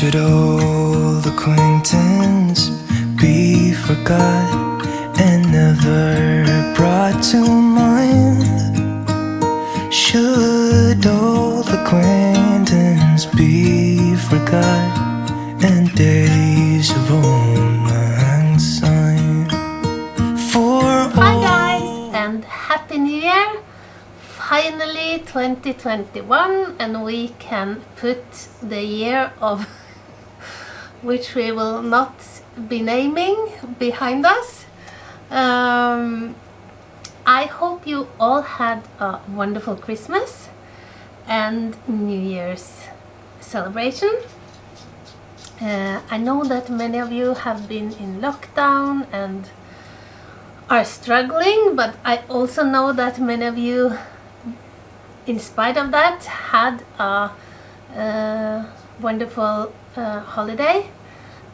Should old acquaintance be forgot and never brought to mind? Should old acquaintance be forgot and days of old lang syne? Hi guys and Happy New Year! Finally 2021 and we can put the year of which we will not be naming behind us. I hope you all had a wonderful Christmas and New Year's celebration. I know that many of you have been in lockdown and are struggling, but I also know that many of you, in spite of that, had a wonderful holiday.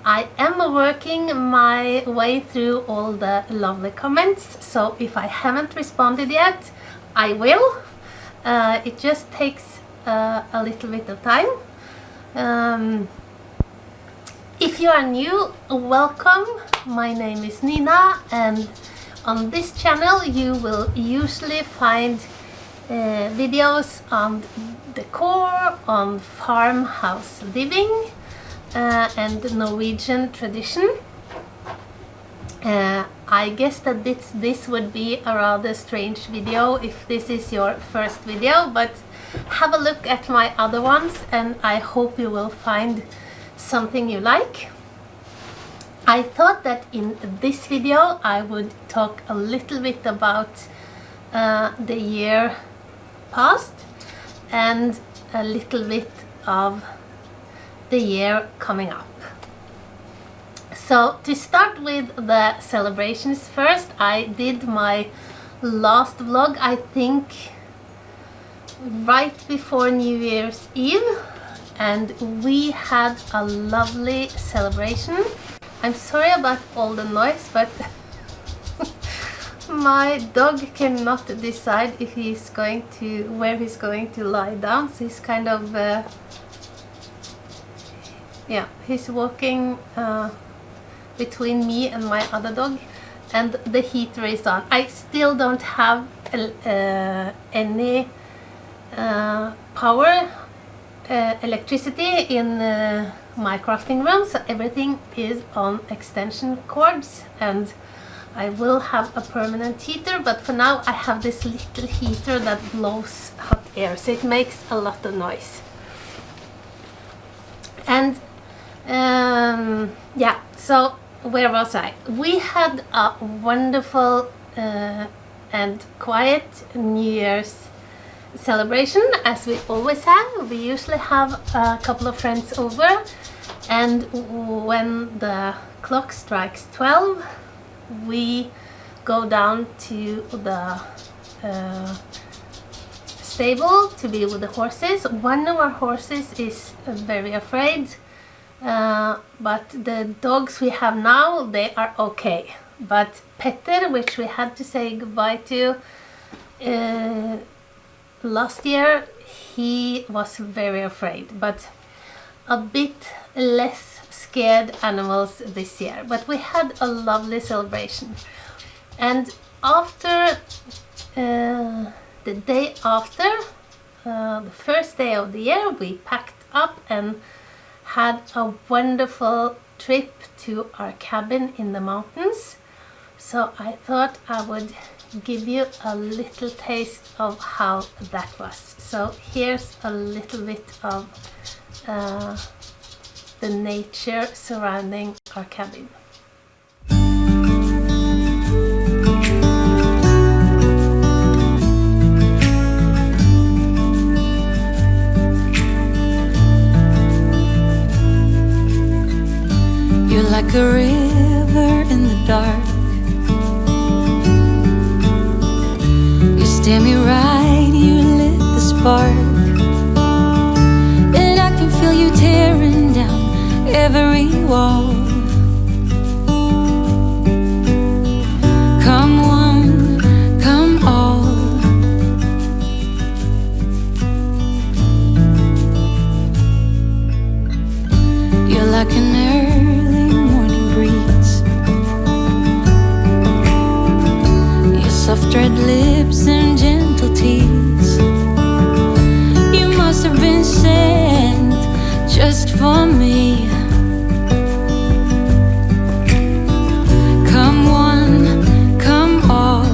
I am working my way through all the lovely comments, so if I haven't responded yet, I will. It just takes a little bit of time. If you are new, welcome. My name is Nina, and on this channel you will usually find videos on decor, on farmhouse living and Norwegian tradition. I guess that this would be a rather strange video if this is your first video, but have a look at my other ones and I hope you will find something you like. I thought that in this video I would talk a little bit about the year past and a little bit of the year coming up. So to start with the celebrations first, I did my last vlog, I think right before New Year's Eve, and we had a lovely celebration. I'm sorry about all the noise, but my dog cannot decide if he's going to where he's going to lie down, so he's kind of he's walking between me and my other dog, and the heater is on. I still don't have any power electricity in my crafting room, so everything is on extension cords, and I will have a permanent heater, but for now I have this little heater that blows hot air, so it makes a lot of noise. And yeah, so where was I? We had a wonderful and quiet New Year's celebration, as we always have. We usually have a couple of friends over, and when the clock strikes 12 we go down to the stable to be with the horses. One of our horses is very afraid, but the dogs we have now, they are okay. But Petter, which we had to say goodbye to last year, he was very afraid, but a bit less scared animals this year. But we had a lovely celebration, and after the day after the first day of the year, we packed up and had a wonderful trip to our cabin in the mountains. So I thought I would give you a little taste of how that was. So here's a little bit of the nature surrounding our cabin. You're like a river in the dark. You stare me right, you lit the spark, and I can feel you tearing down every wall. Come one, come all. red lips and gentle tease. You must have been sent just for me. Come one, come all,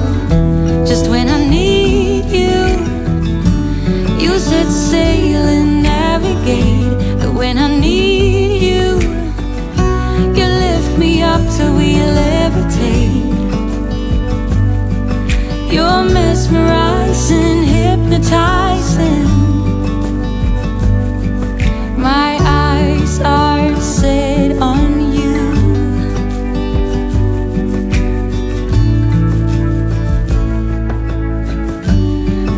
just when I need you. You set sail and navigate, but when I need you, you lift me up till we levitate. You're mesmerizing, hypnotizing. My eyes are set on you.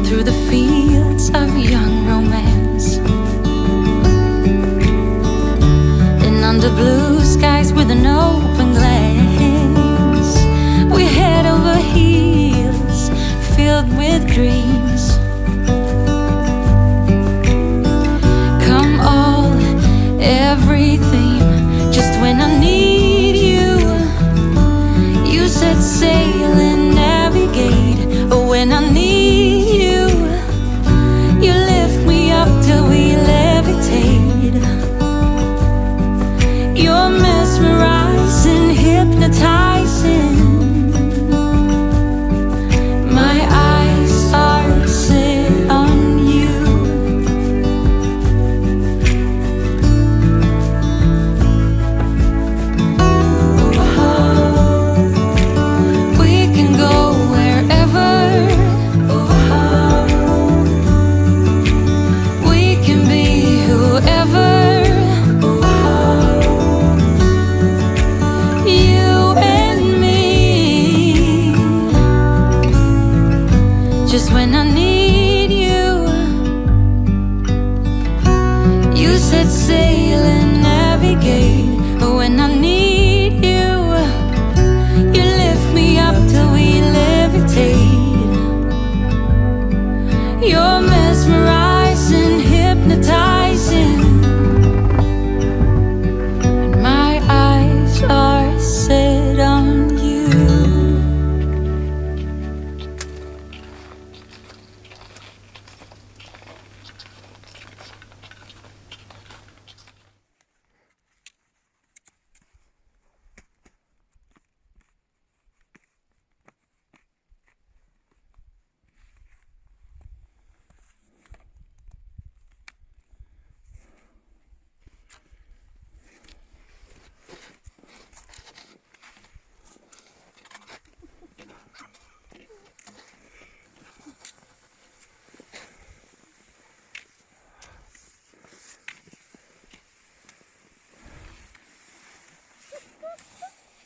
Through the fields of young romance, and under blue skies with an open glance, we head over heels, filled with dreams. Come all, everything, just when I need you. You set sail and navigate, but when I need you, you lift me up till we levitate. You're mesmerizing, hypnotizing. My eyes are set on you. We can go wherever. We can be whoever. You and me. Just when I need you, you set sail and navigate. But when I need you, you lift me up till we levitate. You're mesmerizing, hypnotizing, and my eyes are set on you.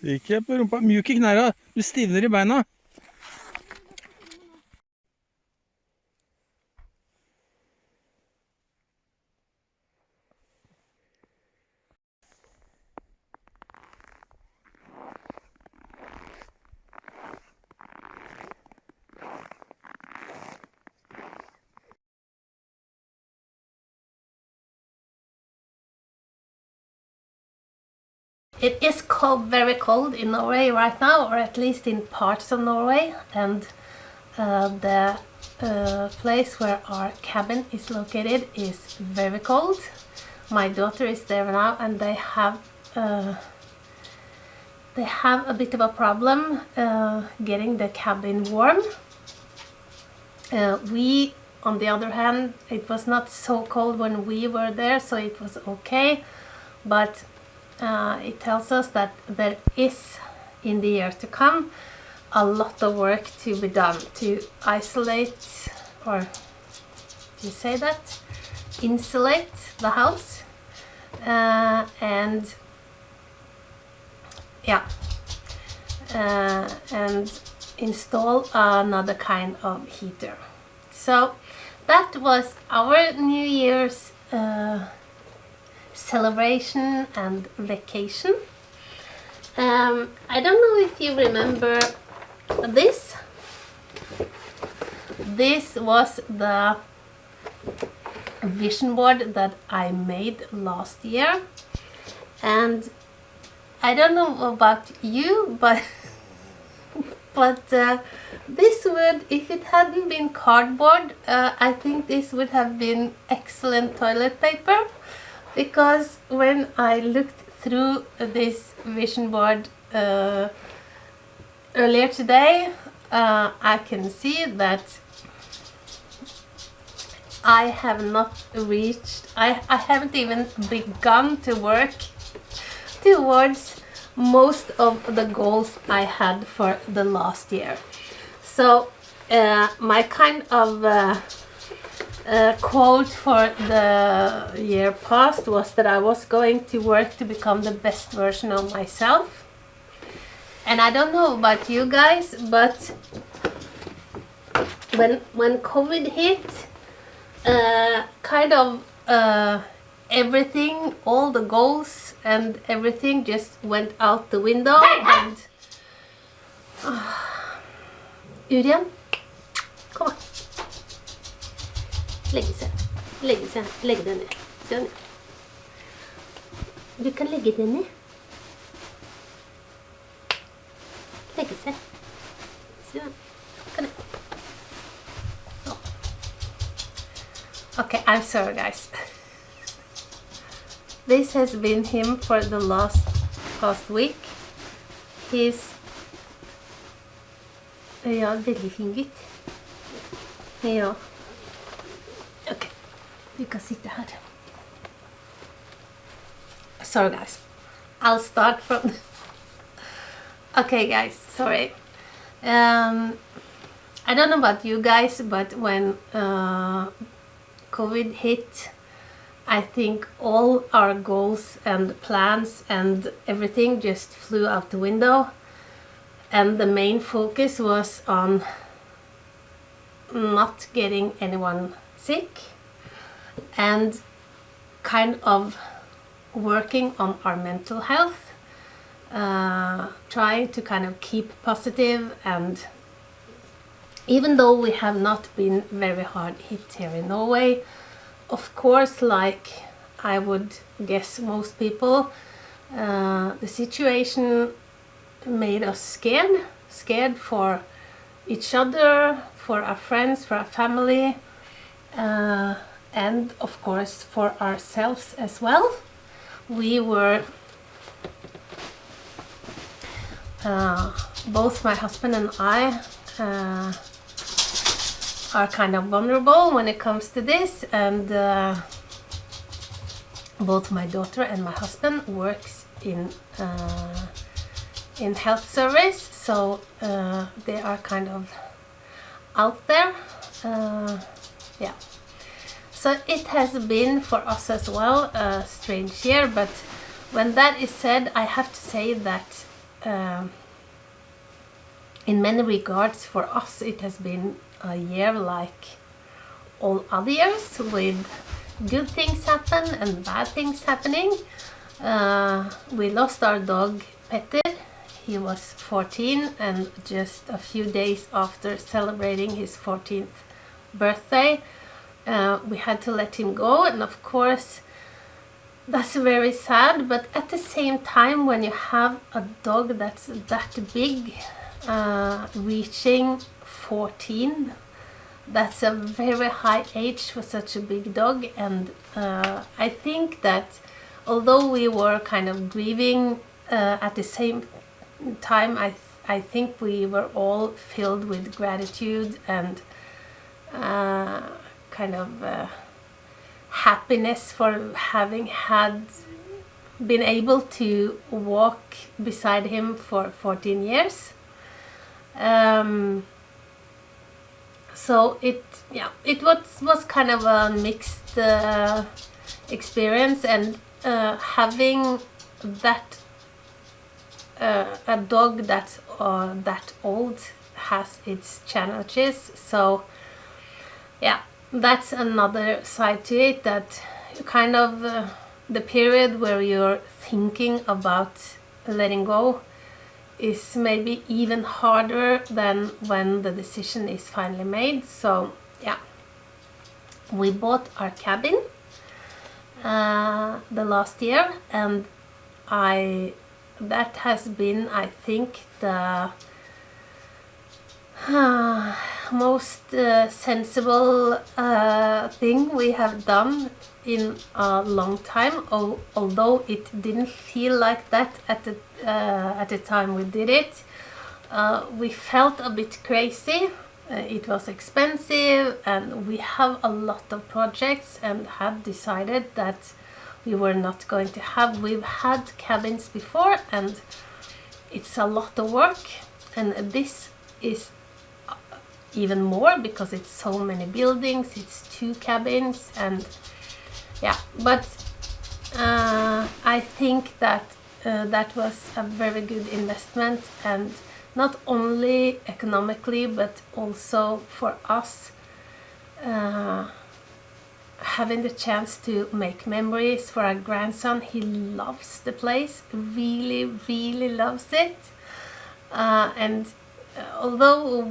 Ikke på rumpa, mjuk i knæra, du stivner i beina. It is very cold in Norway right now, or at least in parts of Norway, and the place where our cabin is located is very cold. My daughter is there now, and they have a bit of a problem getting the cabin warm. We, on the other hand, it was not so cold when we were there, so it was okay, but it tells us that there is, in the year to come, a lot of work to be done to isolate, or do you say that? Insulate the house, and yeah, and install another kind of heater. So that was our New Year's celebration and vacation. I don't know if you remember this. This was the vision board that I made last year, and I don't know about you, but But this would, if it hadn't been cardboard, I think this would have been excellent toilet paper, because when I looked through this vision board earlier today, I can see that I have not reached, I haven't even begun to work towards most of the goals I had for the last year. So my kind of quote for the year past was that I was going to work to become the best version of myself. And I don't know about you guys, but when COVID hit, kind of everything, all the goals and everything just went out the window. And Urian, kom an. Legge seg ned. Sånn. Du kan legge den ned. Legge seg. Sånn. Kan jeg. Oh. Okay, I'm sorry guys. This has been him for the past week. He's ja, veldig fin gutt. Ja. Ok, du kan sitte her. Sorry guys, I'll start from okay guys, sorry. I don't know about you guys, but when COVID hit, I think all our goals and plans and everything just flew out the window, and the main focus was on not getting anyone sick and kind of working on our mental health, trying to kind of keep positive. And even though we have not been very hard hit here in Norway, of course, like I would guess most people, the situation made us scared for each other, for our friends, for our family, and of course for ourselves as well. We were both my husband and I are kind of vulnerable when it comes to this, and both my daughter and my husband works in health service, so they are kind of out there. Yeah, so it has been for us as well a strange year, but when that is said, I have to say that in many regards for us it has been a year like all other years, with good things happen and bad things happening. We lost our dog Petter. He was 14, and just a few days after celebrating his 14th birthday, we had to let him go. And of course that's very sad, but at the same time, when you have a dog that's that big, reaching 14, that's a very high age for such a big dog. And I think that although we were kind of grieving, at the same time I think we were all filled with gratitude and kind of happiness for having been able to walk beside him for 14 years. So it was kind of a mixed experience, and having that a dog that's that old has its challenges. So yeah, that's another side to it, that kind of the period where you're thinking about letting go is maybe even harder than when the decision is finally made. So yeah, we bought our cabin the last year, and that has been, I think, the most sensible thing we have done in a long time, although it didn't feel like that at the time we did it. We felt a bit crazy. It was expensive and we have a lot of projects, and had decided that we were not going to have. We've had cabins before and it's a lot of work, and this is even more because it's so many buildings. It's 2 cabins, and yeah, but I think that that was a very good investment, and not only economically but also for us, having the chance to make memories for our grandson. He loves the place, really, really loves it, and although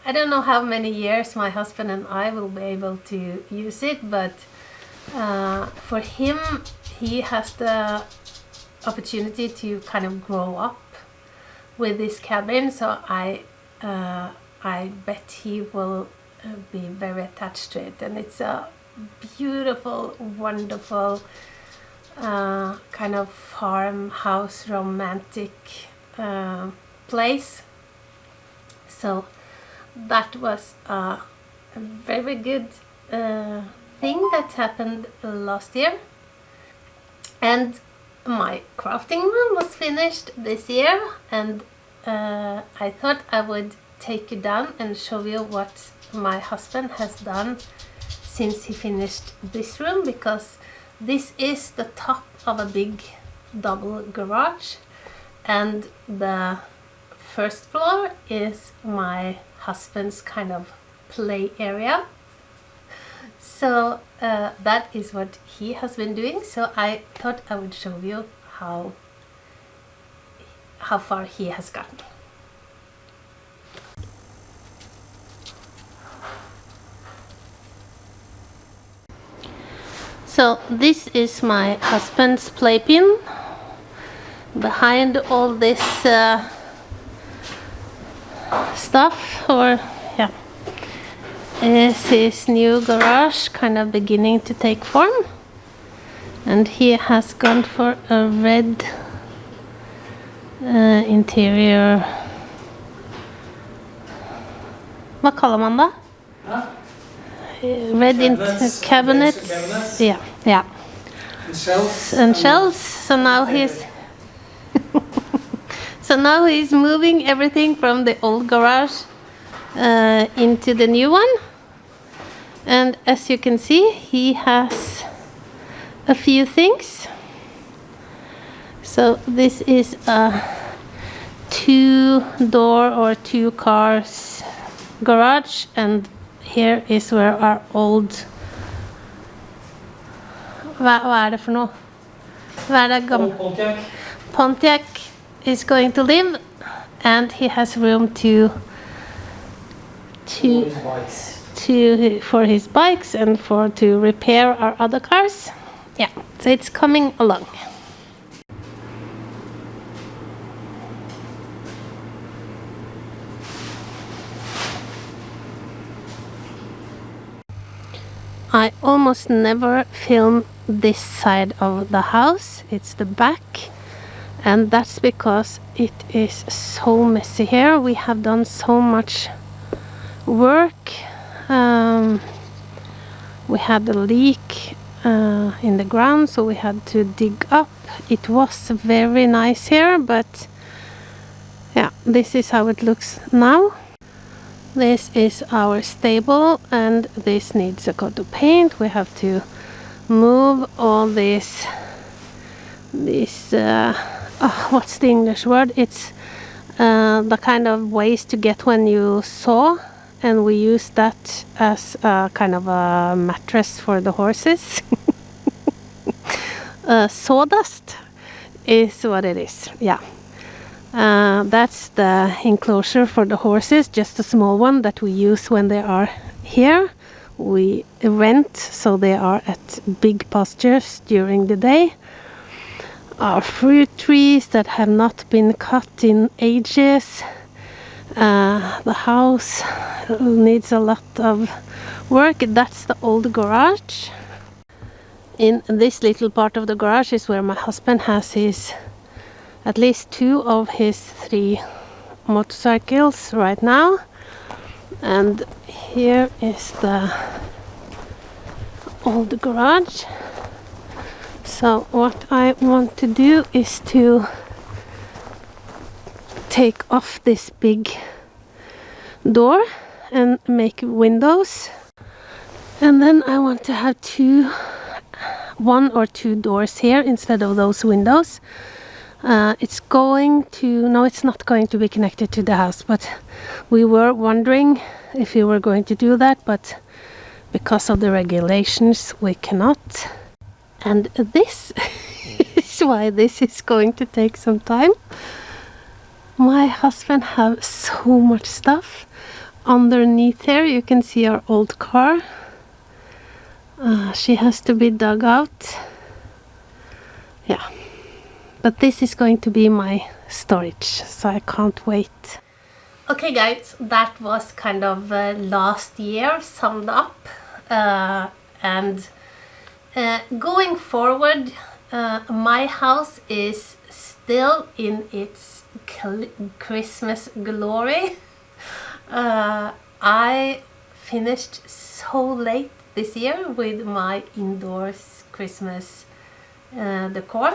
I don't know how many years my husband and I will be able to use it, but for him, he has the opportunity to kind of grow up with this cabin, so I bet he will be very attached to it. And it's a beautiful, wonderful kind of farmhouse romantic place. So that was a very good thing that happened last year. And my crafting room was finished this year, and I thought I would take you down and show you what my husband has done since he finished this room, because this is the top of a big double garage, and the first floor is my husband's kind of play area. So that is what he has been doing, so I thought I would show you how far he has gotten. So this is my husband's playpen. Behind all this stuff, or yeah, is his new garage kind of beginning to take form, and he has gone for a red interior. Hva kaller man det? Red cabinets. Yeah, yeah. And shelves. So now he's so now he's moving everything from the old garage into the new one. And as you can see, he has a few things. So this is a 2-door or 2 cars garage, and here is where our old hva det for noe? Hva det Pontiac is going to live, and he has room for his bikes and to repair our other cars. Yeah, so it's coming along. I almost never film this side of the house. It's the back, and that's because it is so messy here. We have done so much work. We had a leak in the ground, so we had to dig up. It was very nice here, but yeah, this is how it looks now. This is our stable, and this needs a coat of paint. We have to move all this what's the English word? It's the kind of ways to get when you saw, and we use that as a kind of a mattress for the horses. Sawdust is what it is, yeah. That's the enclosure for the horses, just a small one that we use when they are here. We rent, so they are at big pastures during the day. Our fruit trees that have not been cut in ages. The house needs a lot of work. That's the old garage. In this little part of the garage is where my husband has his, at least 2 of his 3 motorcycles right now. And here is the old garage. So what I want to do is to take off this big door and make windows, and then I want to have 1 or 2 doors here instead of those windows. It's not going to be connected to the house, but we were wondering if we were going to do that, but because of the regulations we cannot. And this is why this is going to take some time. My husband have so much stuff. Underneath here you can see our old car. She has to be dug out. Yeah. But this is going to be my storage, so I can't wait. Okay guys, that was kind of last year summed up. And going forward, my house is still in its Christmas glory. I finished so late this year with my indoors Christmas decor.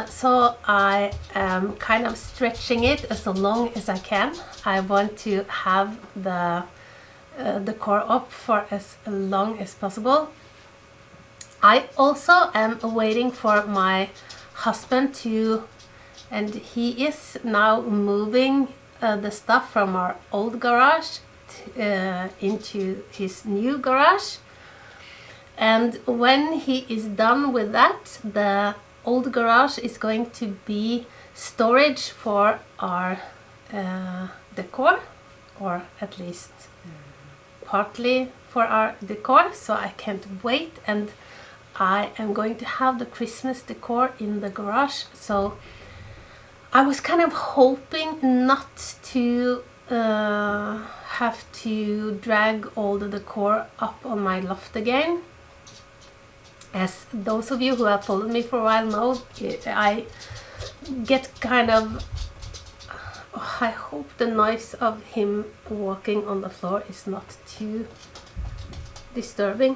So I am kind of stretching it as long as I can. I want to have the decor up for as long as possible. I also am waiting for my husband to, and he is now moving the stuff from our old garage into his new garage. And when he is done with that, the old garage is going to be storage for our decor, or at least partly for our decor. So I can't wait, and I am going to have the Christmas decor in the garage. So I was kind of hoping not to have to drag all the decor up on my loft again. As those of you who have followed me for a while know, I get kind of... I hope the noise of him walking on the floor is not too disturbing.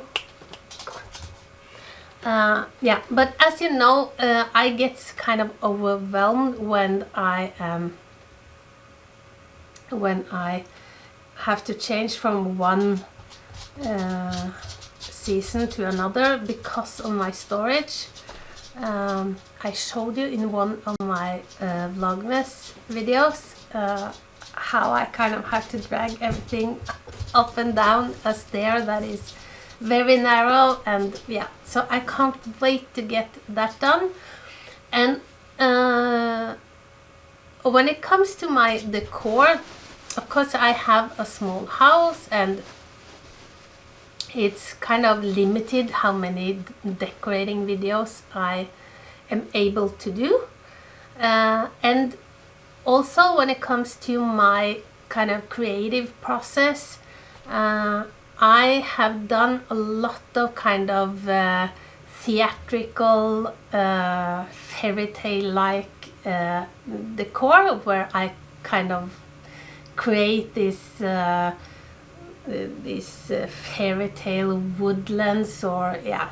Yeah, but as you know, I get kind of overwhelmed when I have to change from one season to another because of my storage. I showed you in one of my Vlogmas videos how I kind of have to drag everything up and down a stair that is very narrow, and yeah, so I can't wait to get that done. And when it comes to my decor, of course I have a small house and it's kind of limited how many decorating videos I am able to do. And also when it comes to my kind of creative process, I have done a lot of kind of theatrical, fairy tale like decor, where I kind of create this fairy tale woodlands, or yeah,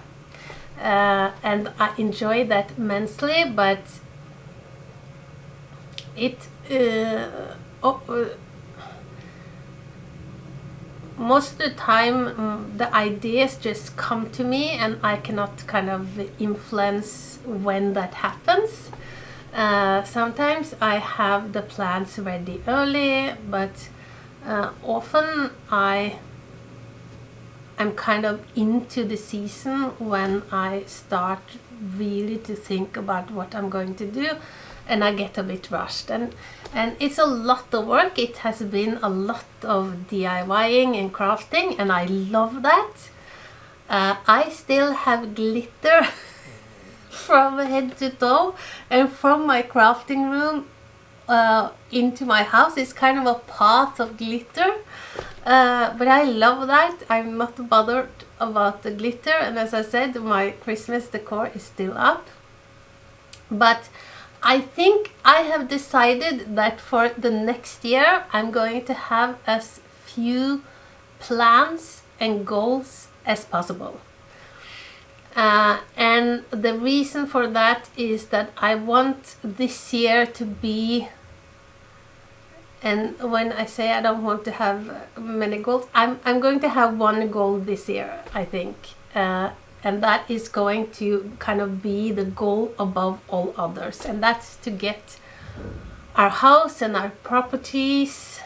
and I enjoy that immensely, but it most of the time the ideas just come to me and I cannot kind of influence when that happens. Sometimes I have the plans ready early, but often I'm kind of into the season when I start really to think about what I'm going to do, and I get a bit rushed, and it's a lot of work. It has been a lot of DIYing and crafting, and I love that. I still have glitter from head to toe, and from my crafting room into my house. It's kind of a path of glitter, but I love that. I'm not bothered about the glitter, and as I said, my Christmas decor is still up. But I think I have decided that for the next year I'm going to have as few plans and goals as possible. And the reason for that is that I want this year to be, and when I say I don't want to have many goals, I'm going to have one goal this year, I think. And that is going to kind of be the goal above all others. And that's to get our house and our properties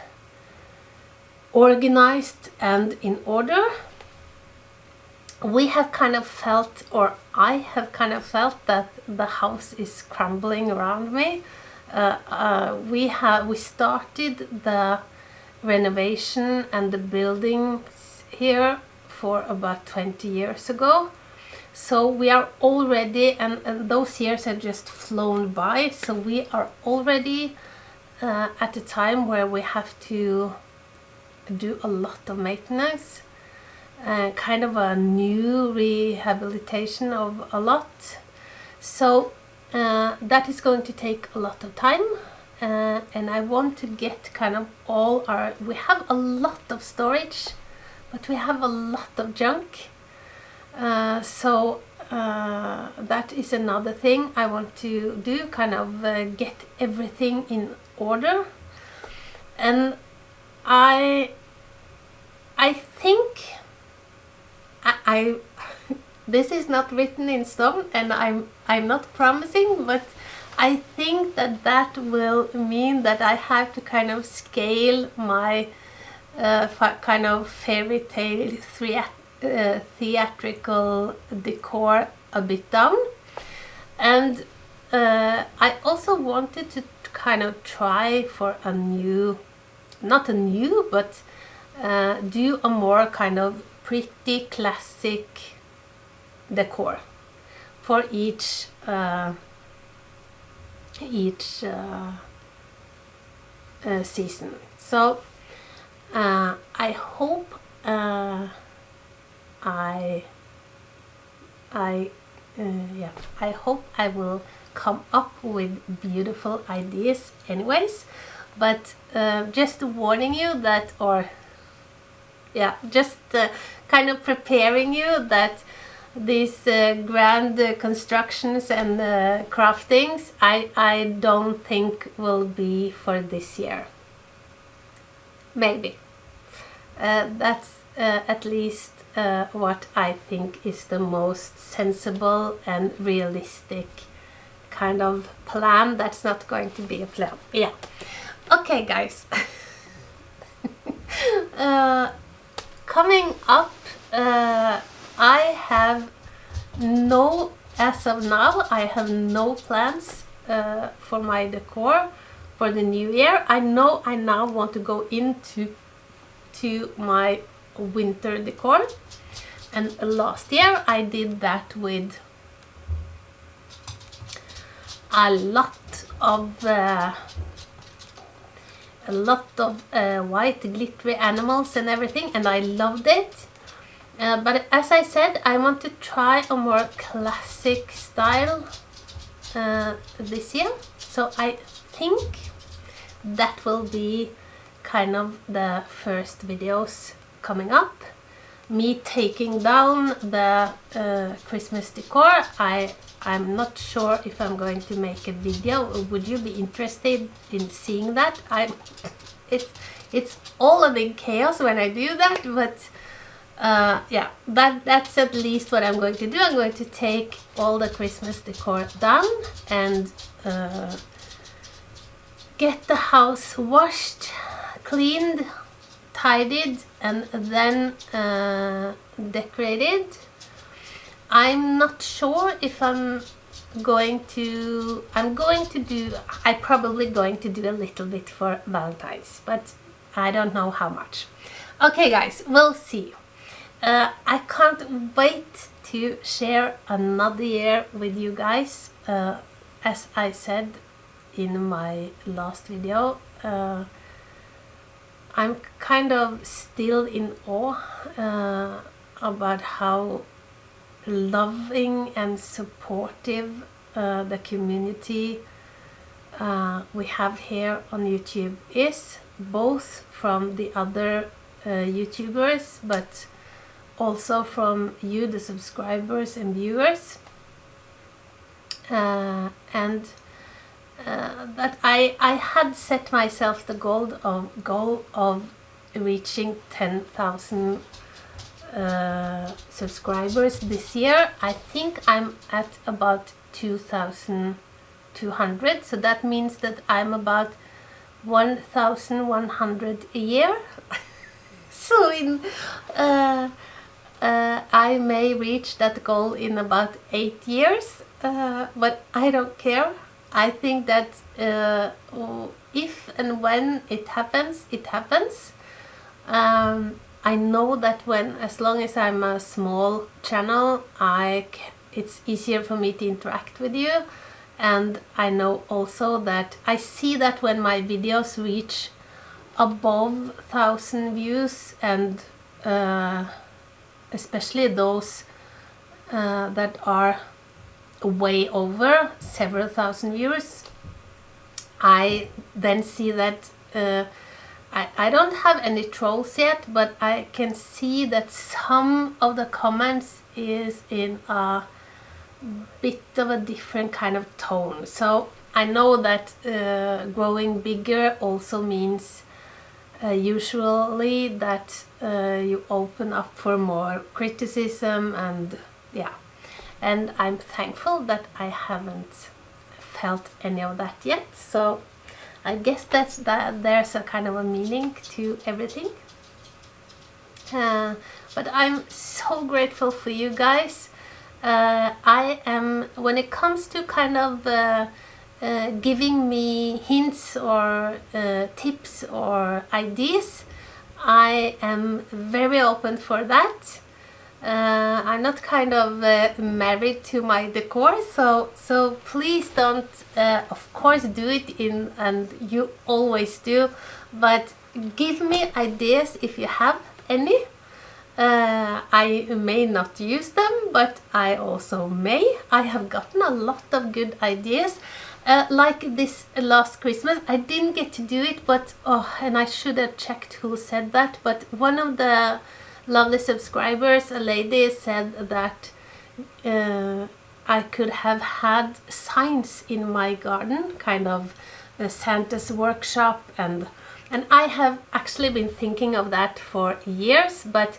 organized and in order. We have kind of felt, or I have kind of felt, that the house is crumbling around me. We started the renovation and the buildings here for about 20 years ago. So we are already, and those years have just flown by, so we are already at a time where we have to do a lot of maintenance, kind of a new rehabilitation of a lot. So that is going to take a lot of time, and I want to get kind of all our, we have a lot of storage, but we have a lot of junk. So that is another thing I want to do, kind of get everything in order. And I think I this is not written in stone, and I'm not promising, but I think that will mean that I have to kind of scale my kind of fairy tale theatrical decor a bit down. And I also wanted to kind of try for a new, not a new, but do a more kind of pretty classic decor for each season. So I hope I hope I will come up with beautiful ideas anyways, but just warning you that, or just kind of preparing you that these grand constructions and craftings I don't think will be for this year. Maybe. That's at least what I think is the most sensible and realistic kind of plan. That's not going to be a plan. Yeah. Okay, guys. Coming up, I have no, as of now, I have no plans for my decor for the new year. I know I now want to go into my winter decor, and last year I did that with a lot of white glittery animals and everything, and I loved it. But as I said, I want to try a more classic style this year. So I think that will be kind of the first videos coming up. Me taking down the Christmas decor. I'm not sure if I'm going to make a video. Would you be interested in seeing that? It's all a big chaos when I do that, but yeah, that's at least what I'm going to do. I'm going to take all the Christmas decor down and get the house washed, cleaned, tidied, and then decorated. I'm not sure if I'm probably going to do a little bit for Valentine's, but I don't know how much. Okay, guys, we'll see. I can't wait to share another year with you guys. As I said, in my last video, I'm kind of still in awe about how loving and supportive the community we have here on YouTube is, both from the other YouTubers, but also from you, the subscribers and viewers, and that I had set myself the goal of reaching 10,000 subscribers this year. I think I'm at about 2,200, so that means that I'm about 1,100 a year. So I may reach that goal in about 8 years, but I don't care. I think that if and when it happens, it happens. I know that as long as I'm a small channel, it's easier for me to interact with you. And I know also that I see that when my videos reach above 1,000 views, and especially those that are way over several thousand viewers, I then see that I don't have any trolls yet, but I can see that some of the comments is in a bit of a different kind of tone. So I know that growing bigger also means usually that you open up for more criticism, and yeah, and I'm thankful that I haven't felt any of that yet. So I guess that there's a kind of a meaning to everything. But I'm so grateful for you guys. I am, when it comes to kind of giving me hints or tips or ideas, I am very open for that. I'm not kind of married to my decor, so please don't, of course, do it in, and you always do, but give me ideas if you have any. I may not use them, but I also may. I have gotten a lot of good ideas. Like this last Christmas, I didn't get to do it, but and I should have checked who said that, but one of the lovely subscribers, a lady, said that I could have had signs in my garden, kind of Santa's workshop, and I have actually been thinking of that for years, but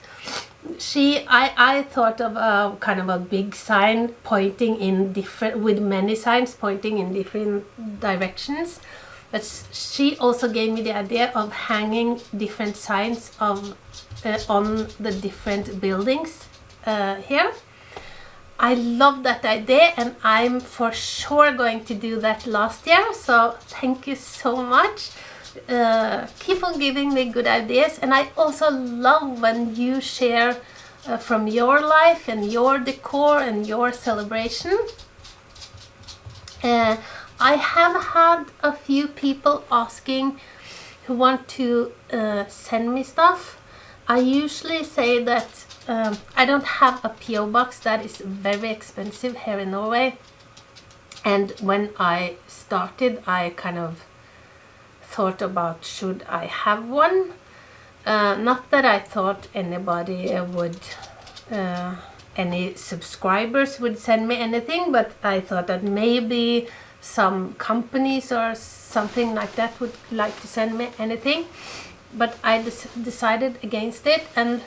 I thought of a kind of a big sign pointing in with many signs pointing in different directions, but she also gave me the idea of hanging different signs of on the different buildings here. I love that idea, and I'm for sure going to do that last year, so thank you so much. Keep on giving me good ideas, and I also love when you share from your life and your decor and your celebration. I have had a few people asking who want to send me stuff. I usually say that I don't have a PO box. That is very expensive here in Norway, and when I started I kind of thought about, should I have one? Not that I thought anybody would, any subscribers would send me anything, but I thought that maybe some companies or something like that would like to send me anything, but I decided against it, and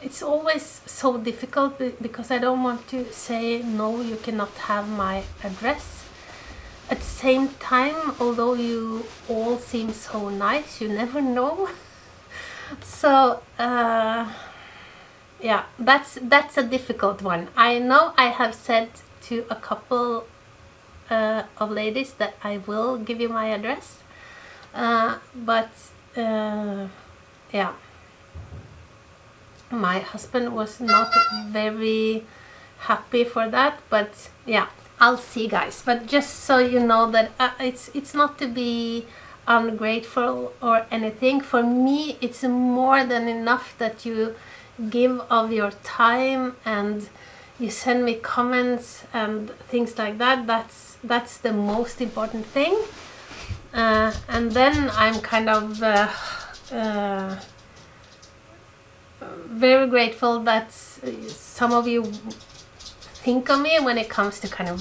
it's always so difficult because I don't want to say no, you cannot have my address. At the same time, although you all seem so nice, you never know. So yeah, that's a difficult one. I know I have said to a couple of ladies that I will give you my address, but yeah, my husband was not very happy for that, but yeah, I'll see, guys. But just so you know that it's not to be ungrateful or anything. For me, it's more than enough that you give of your time and you send me comments and things like that. That's the most important thing. And then I'm kind of very grateful that some of you think of me when it comes to kind of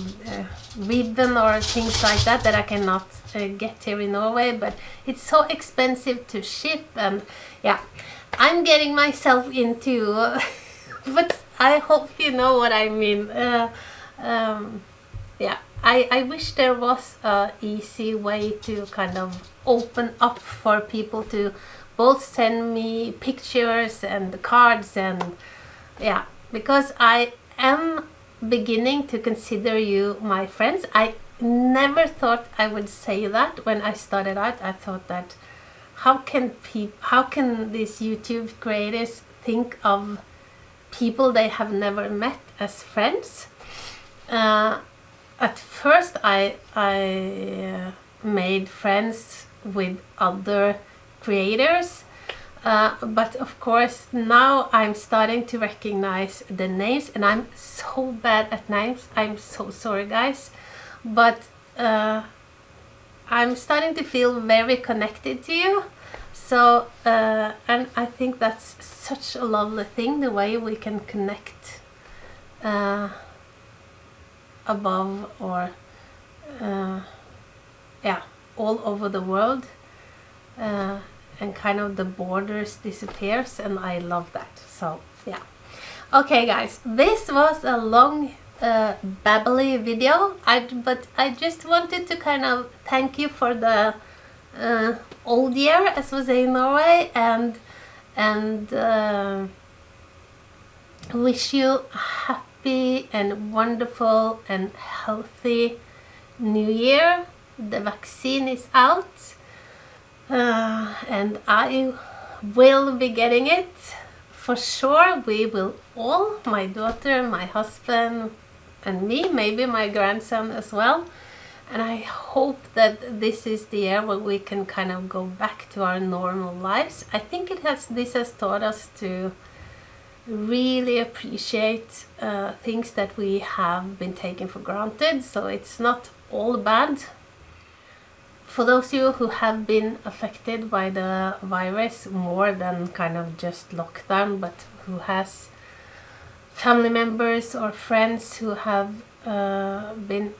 ribbon or things like that I cannot get here in Norway, but it's so expensive to ship, and yeah, I'm getting myself into but I hope you know what I mean. Yeah, I wish there was a easy way to kind of open up for people to both send me pictures and cards, and yeah, because I am beginning to consider you my friends. I never thought I would say that when I started out. I thought that how can these YouTube creators think of people they have never met as friends? At first I made friends with other creators, but of course now I'm starting to recognize the names, and I'm so bad at names. I'm so sorry, guys, but I'm starting to feel very connected to you. So and I think that's such a lovely thing, the way we can connect above or yeah, all over the world, and kind of the borders disappears, and I love that. So yeah, okay guys, this was a long babbly video, but I just wanted to kind of thank you for the old year, as we say in Norway, and wish you a happy and wonderful and healthy new year. The vaccine is out, and I will be getting it for sure. We will all, my daughter, my husband and me, maybe my grandson as well. And I hope that this is the year where we can kind of go back to our normal lives. I think this has taught us to really appreciate things that we have been taking for granted. So it's not all bad. For those of you who have been affected by the virus more than kind of just lockdown, but who has family members or friends who have been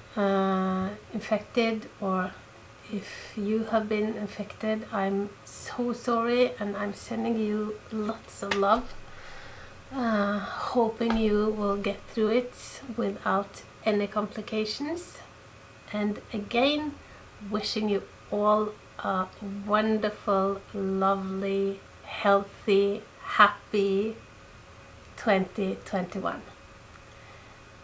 infected, or if you have been infected, I'm so sorry, and I'm sending you lots of love, hoping you will get through it without any complications, and again wishing you all a wonderful, lovely, healthy, happy 2021.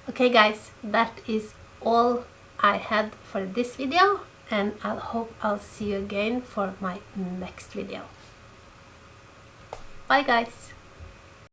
Okay guys, that is all I had for this video, and I hope I'll see you again for my next video. Bye guys.